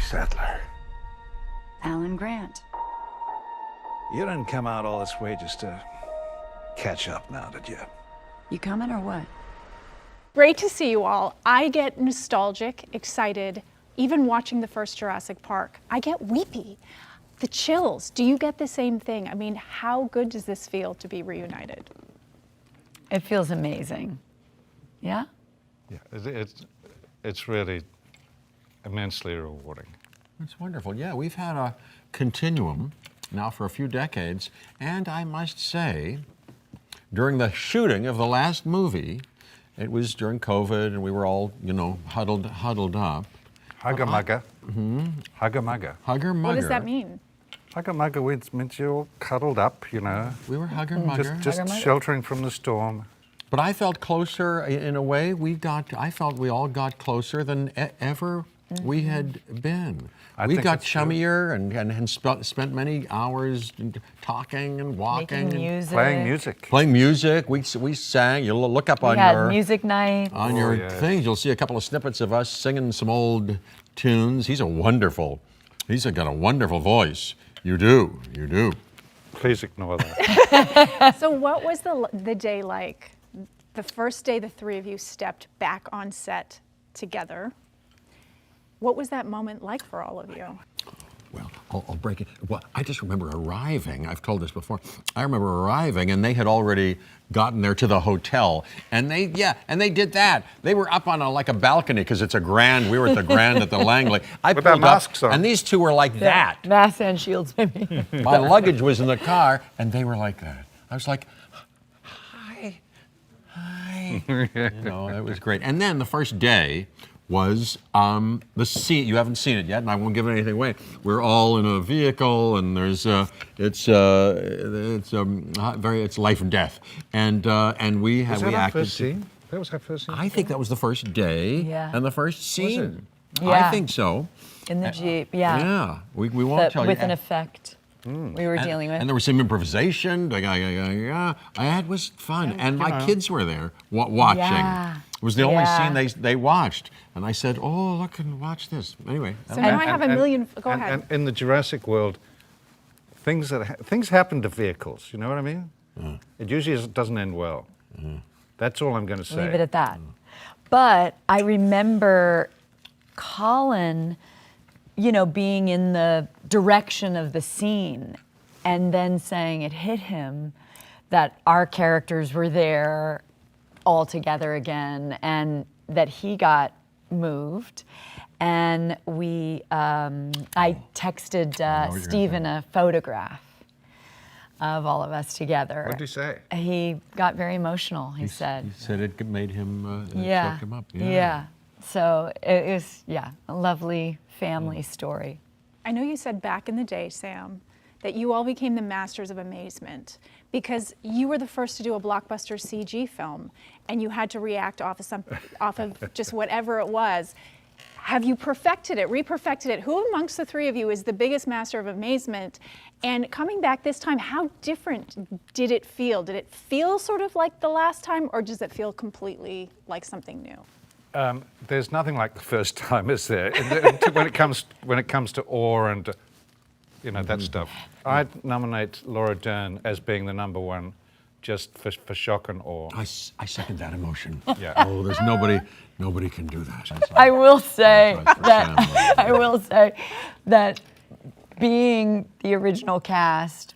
settler. Alan Grant. You didn't come out all this way just to catch up now, did you? You coming or what? Great to see you all. I get nostalgic, excited, even watching the first Jurassic Park. I get weepy. The chills. Do you get the same thing? I mean, how good does this feel to be reunited? It feels amazing. Yeah? Yeah, it's really immensely rewarding. It's wonderful. Yeah, we've had a continuum now for a few decades, and I must say, during the shooting of the last movie, it was during COVID, and we were all, huddled up. Hugger-mugger. Hugger-mugger. Hugger-mugger. What does that mean? Hugger-mugger means you're all cuddled up, We were hugger-mugger. Just sheltering from the storm. But I felt closer, in a way, I felt we all got closer than ever we had been. We got chummier and spent many hours talking and walking. Making music. Playing music. Playing music. We sang. You look up on We had your music night. on your things. You'll see a couple of snippets of us singing some old tunes. He's got a wonderful voice. You do. Please ignore that. So what was the day like? The first day the three of you stepped back on set together. What was that moment like for all of you? Well, I'll break it. Well, I just remember arriving. I've told this before. I remember arriving, and they had already gotten there to the hotel, and they did that. They were up on like a balcony because it's a grand. We were at the grand at the Langley. I With our pulled up, masks on. and these two were like that. Mask and shields, maybe. My luggage was in the car, and they were like that. I was like, hi. It was great. And then the first day was the scene. You haven't seen it yet, and I won't give anything away. We're all in a vehicle, and there's it's life and death, and we Was that our acted. first scene? That was our first scene? I think that was the first day and the first scene. Yeah. I think so. In the Jeep, yeah. Yeah, we won't tell you. With an effect we were dealing with. And there was some improvisation. It was fun, and my kids were there watching. Yeah. It was the only scene they watched, and I said, "Oh, look and watch this." Anyway. So now I have a million. Go ahead. And in the Jurassic world, things happen to vehicles. You know what I mean? It usually doesn't end well. That's all I'm going to say. Leave it at that. But I remember Colin, being in the direction of the scene and then saying it hit him that our characters were there all together again and that he got moved. And I texted Stephen a photograph of all of us together. What did he say? He got very emotional, he said. He said it made him, it Yeah. shook him up. Yeah. So it was, a lovely family story. I know you said back in the day, Sam, that you all became the masters of amazement because you were the first to do a blockbuster CG film and you had to react off of just whatever it was. Have you perfected it, re-perfected it? Who amongst the three of you is the biggest master of amazement? And coming back this time, how different did it feel? Did it feel sort of like the last time, or does it feel completely like something new? There's nothing like the first time, is there? when it comes to awe and that stuff. I'd nominate Laura Dern as being the number one, just for shock and awe. I second that emotion. Yeah. Oh, there's nobody can do that. I will say that being the original cast,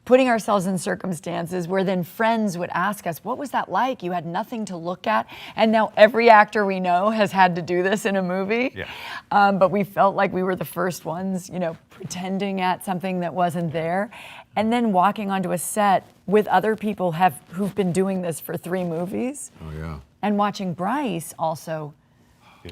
putting ourselves in circumstances where then friends would ask us, what was that like? You had nothing to look at. And now every actor we know has had to do this in a movie. Yeah. But we felt like we were the first ones, pretending at something that wasn't there. And then walking onto a set with other people who've been doing this for 3 movies. Oh, yeah. And watching Bryce also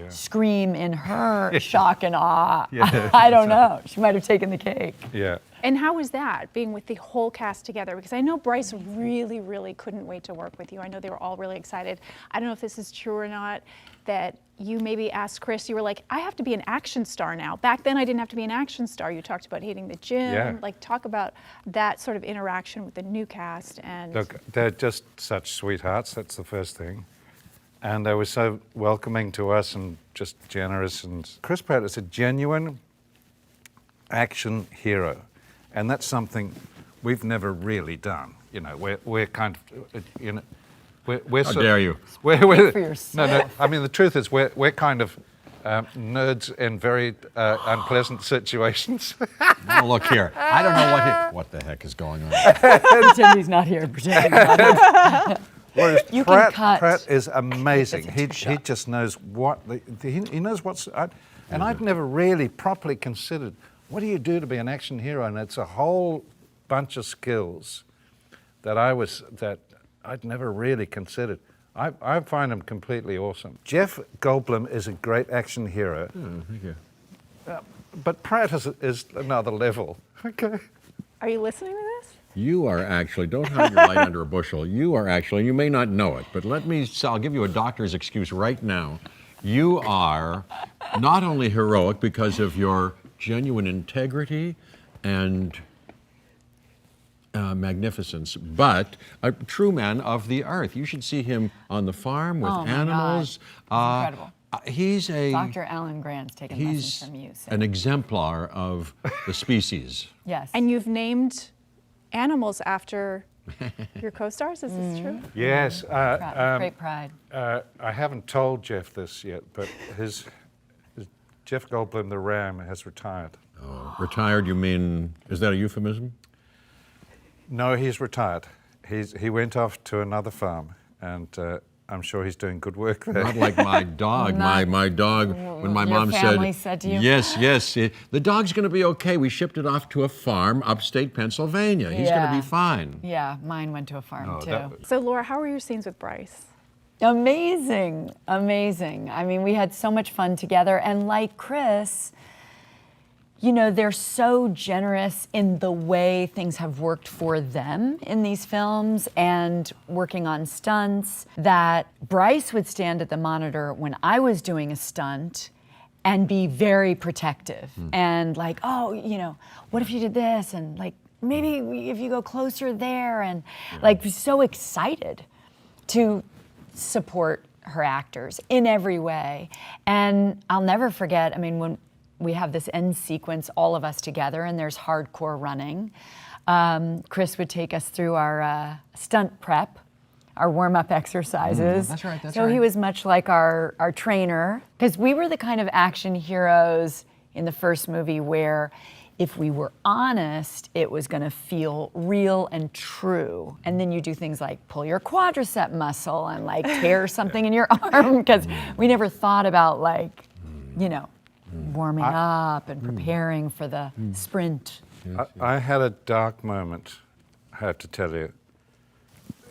scream in her shock and awe. Yeah. I don't know. She might have taken the cake. Yeah. And how was that, being with the whole cast together? Because I know Bryce really, really couldn't wait to work with you. I know they were all really excited. I don't know if this is true or not, that you maybe asked Chris, you were like, I have to be an action star now. Back then I didn't have to be an action star. You talked about hating the gym. Yeah. Like, talk about that sort of interaction with the new cast. And Look, they're just such sweethearts, that's the first thing. And they were so welcoming to us and just generous. And Chris Pratt is a genuine action hero, and that's something we've never really done. You know, we're kind of, you know, we're How sort dare of, you? We're, for no, yourself. I mean, the truth is we're kind of nerds in very unpleasant situations. Oh, look here. I don't know what the heck is going on. Pretend he's not here. Pretend he's not here. Whereas You can cut. Pratt is amazing. It's a He just knows what he knows what's. And I'd never really properly considered what do you do to be an action hero, and it's a whole bunch of skills that I'd never really considered. I find him completely awesome. Jeff Goldblum is a great action hero. Thank you. But Pratt is another level. Okay. Are you listening to this? You are actually, don't hide your light under a bushel. You are actually, you may not know it, but I'll give you a doctor's excuse right now. You are not only heroic because of your genuine integrity and magnificence, but a true man of the earth. You should see him on the farm with Oh my animals. God. It's incredible. He's a Dr. Alan Grant's taken lessons from you. So. an exemplar of the species. Yes. And you've named animals after your co-stars, is this true? Yes. Great pride. I haven't told Jeff this yet, but his Jeff Goldblum, the Ram, has retired. Oh, retired, you mean, is that a euphemism? No, he's retired. He went off to another farm, and I'm sure he's doing good work there. Not like my dog. My dog, when my Your mom family said to you? yes, the dog's going to be okay. We shipped it off to a farm upstate Pennsylvania. He's going to Yeah. be fine. Yeah, mine went to a farm Oh, too. that- So Laura, how were your scenes with Bryce? Amazing, amazing. I mean, we had so much fun together, and like Chris, you know, they're so generous in the way things have worked for them in these films and working on stunts that Bryce would stand at the monitor when I was doing a stunt and be very protective and like, oh, you know, what if you did this? And like, maybe if you go closer there, and like so excited to support her actors in every way. And I'll never forget, I mean, when we have this end sequence, all of us together, and there's hardcore running, Chris would take us through our stunt prep, our warm-up exercises. That's right, that's so he right. was much like our trainer, because we were the kind of action heroes in the first movie where if we were honest, it was going to feel real and true. And then you do things like pull your quadricep muscle and like tear something in your arm, because we never thought about like, you know, warming up and preparing for the sprint. I had a dark moment, I have to tell you.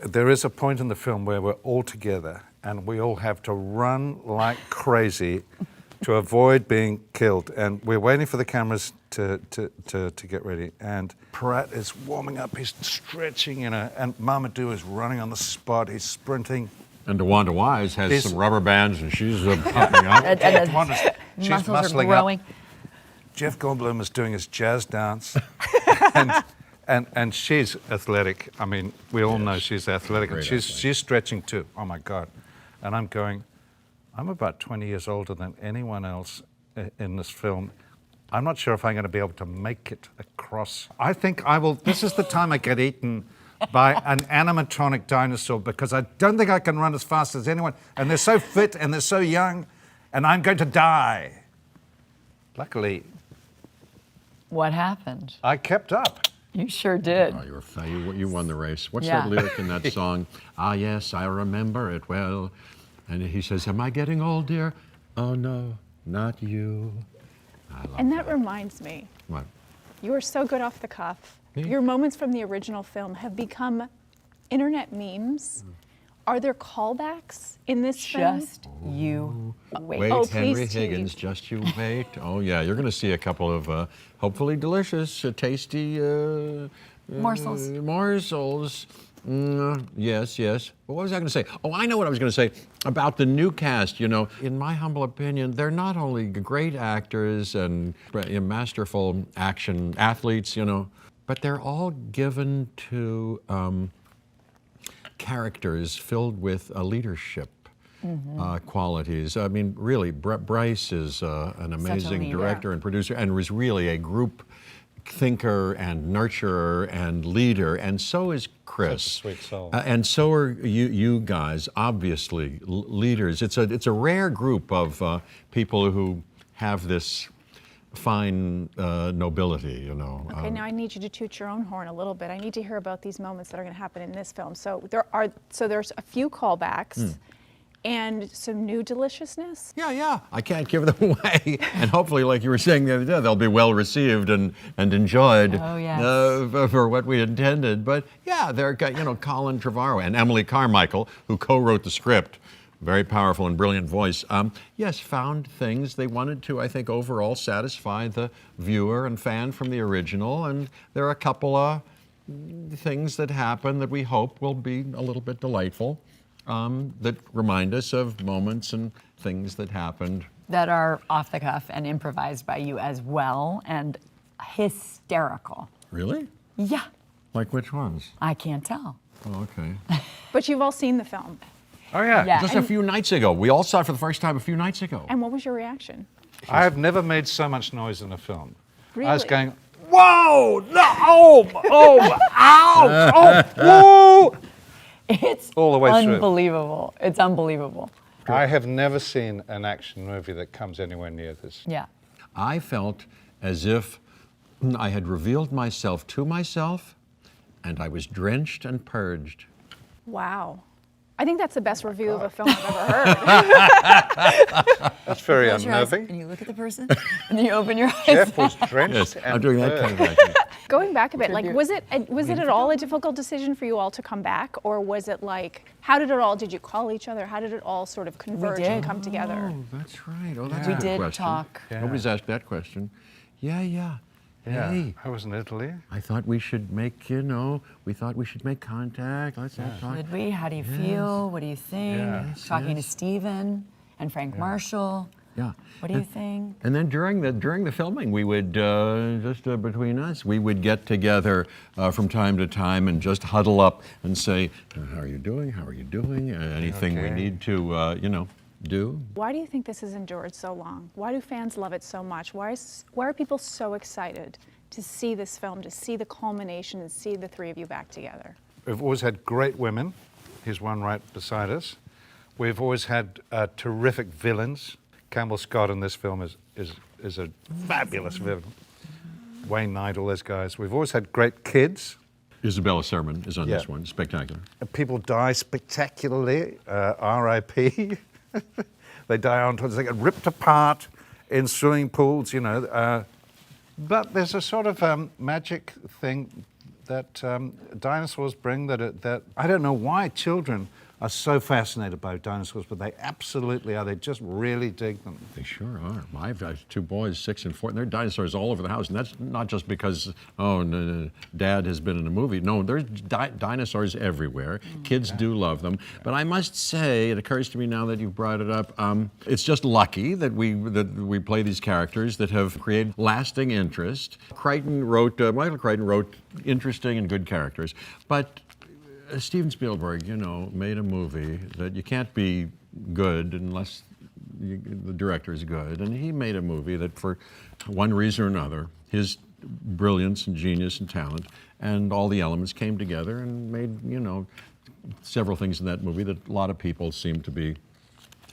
There is a point in the film where we're all together and we all have to run like crazy to avoid being killed. And we're waiting for the cameras to get ready. And Pratt is warming up, he's stretching, you know, and Mamadou is running on the spot, he's sprinting. And DeWanda Wise has This- some rubber bands, and she's pumping up. And She's muscles are muscling growing. up. Jeff Goldblum is doing his jazz dance. and she's athletic. I mean, we all know she's athletic. And Great she's stretching too. Oh my God. And I'm going, I'm about 20 years older than anyone else in this film. I'm not sure if I'm going to be able to make it across. I think I will, this is the time I get eaten by an animatronic dinosaur, because I don't think I can run as fast as anyone. And they're so fit and they're so young, and I'm going to die. Luckily, What happened? I kept up. You sure did. Oh, you won the race. What's Yeah. that lyric in that song? Ah, yes, I remember it well. And he says, am I getting old, dear? Oh, no, not you. I love And that reminds me, What? you are so good off the cuff. Me? Your moments from the original film have become internet memes. Are there callbacks in this film? Just you wait. Wait, Oh, Henry please, Higgins, Steve. just you wait. Oh, yeah, you're going to see a couple of hopefully delicious, tasty Morsels. Morsels. Yes. Well, what was I going to say? Oh, I know what I was going to say about the new cast. You know, in my humble opinion, they're not only great actors and masterful action athletes, you know, but they're all given to characters filled with a leadership. qualities. I mean, really, Bryce is an amazing leader. director and producer, and was really a group thinker and nurturer and leader, and so is Chris. Such a sweet soul. And so are you guys, obviously, leaders. It's a rare group of people who have this fine nobility, you know. Okay, now I need you to toot your own horn a little bit. I need to hear about these moments that are going to happen in this film. So there's a few callbacks and some new deliciousness. Yeah. I can't give them away. And hopefully, like you were saying the other day, they'll be well received and enjoyed for what we intended. But yeah, they're, Colin Trevorrow and Emily Carmichael, who co-wrote the script. Very powerful and brilliant voice. Yes, found things they wanted to, I think, overall satisfy the viewer and fan from the original. And there are a couple of things that happen that we hope will be a little bit delightful, that remind us of moments and things that happened. That are off the cuff and improvised by you as well, and hysterical. Really? Yeah, Like which ones? I can't tell. Oh, okay. But you've all seen the film. Oh yeah. Yeah. Just a few nights ago. We all saw it for the first time a few nights ago. And what was your reaction? I have never made so much noise in a film. Really? I was going, whoa, no, ouch, whoa. It's All the way through. unbelievable. It's unbelievable. I have never seen an action movie that comes anywhere near this. Yeah. I felt as if I had revealed myself to myself, and I was drenched and purged. Wow. I think that's the best review of a film I've ever heard. That's very Close your eyes unnerving. and you look at the person, and then you open your eyes. Jeff was drenched and I'm doing that burned. kind of action. Going back a bit, like, was it at all a difficult decision for you all to come back, or was it like, did you call each other? How did it all sort of converge and did. come together? Oh, that's right. Oh, that's We a good did question. talk. Yeah. Nobody's asked that question. Yeah. Yeah, Hey, I was in Italy. I thought we should make, we thought we should make contact. Let's have talk. Did we? How do you feel? What do you think? Yeah. Talking to Stephen and Frank Marshall. Yeah. What do you think? And then during the filming, we would between us, we would get together from time to time and just huddle up and say, "How are you doing? How are you doing? Anything we Okay. need to, do?" Why do you think this has endured so long? Why do fans love it so much? Why are people so excited to see this film, to see the culmination and see the three of you back together? We've always had great women. Here's one right beside us. We've always had terrific villains. Campbell Scott in this film is a fabulous villain. Wayne Knight, all those guys. We've always had great kids. Isabella Sermon is on this Yeah. one. Spectacular. People die spectacularly. R.I.P. They die on towards, they get ripped apart in swimming pools, But there's a sort of magic thing that dinosaurs bring that I don't know why children are so fascinated by dinosaurs, but they absolutely are. They just really dig them. They sure are. I've got two boys, 6 and 4, and there are dinosaurs all over the house. And that's not just because, Dad has been in a movie. No, there's dinosaurs everywhere. Kids do love them. But I must say, it occurs to me now that you've brought it up, it's just lucky that we play these characters that have created lasting interest. Michael Crichton wrote interesting and good characters. But Steven Spielberg, made a movie that you can't be good unless the director is good. And he made a movie that for one reason or another, his brilliance and genius and talent and all the elements came together and made, several things in that movie that a lot of people seem to be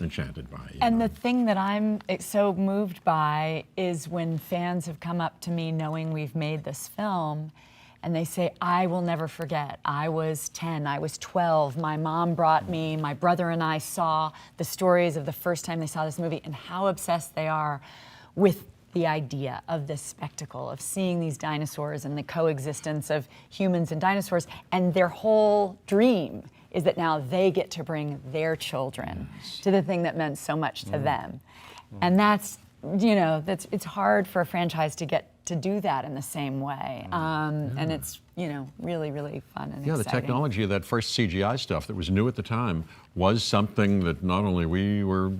enchanted by. And the thing that I'm so moved by is when fans have come up to me knowing we've made this film, and they say, "I will never forget. I was 10, I was 12. My mom brought me, my brother and I saw the stories of the first time they saw this movie and how obsessed they are with the idea of this spectacle of seeing these dinosaurs and the coexistence of humans and dinosaurs. And their whole dream is that now they get to bring their children to the thing that meant so much to them. And that's, it's hard for a franchise to get to do that in the same way. And it's, really, really fun and Yeah, exciting. the technology of that first CGI stuff that was new at the time was something that not only we were,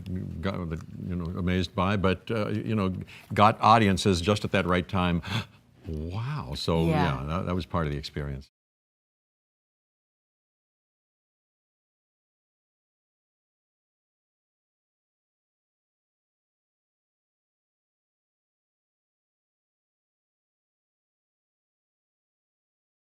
amazed by, but got audiences just at that right time. Wow! So Yeah. that was part of the experience.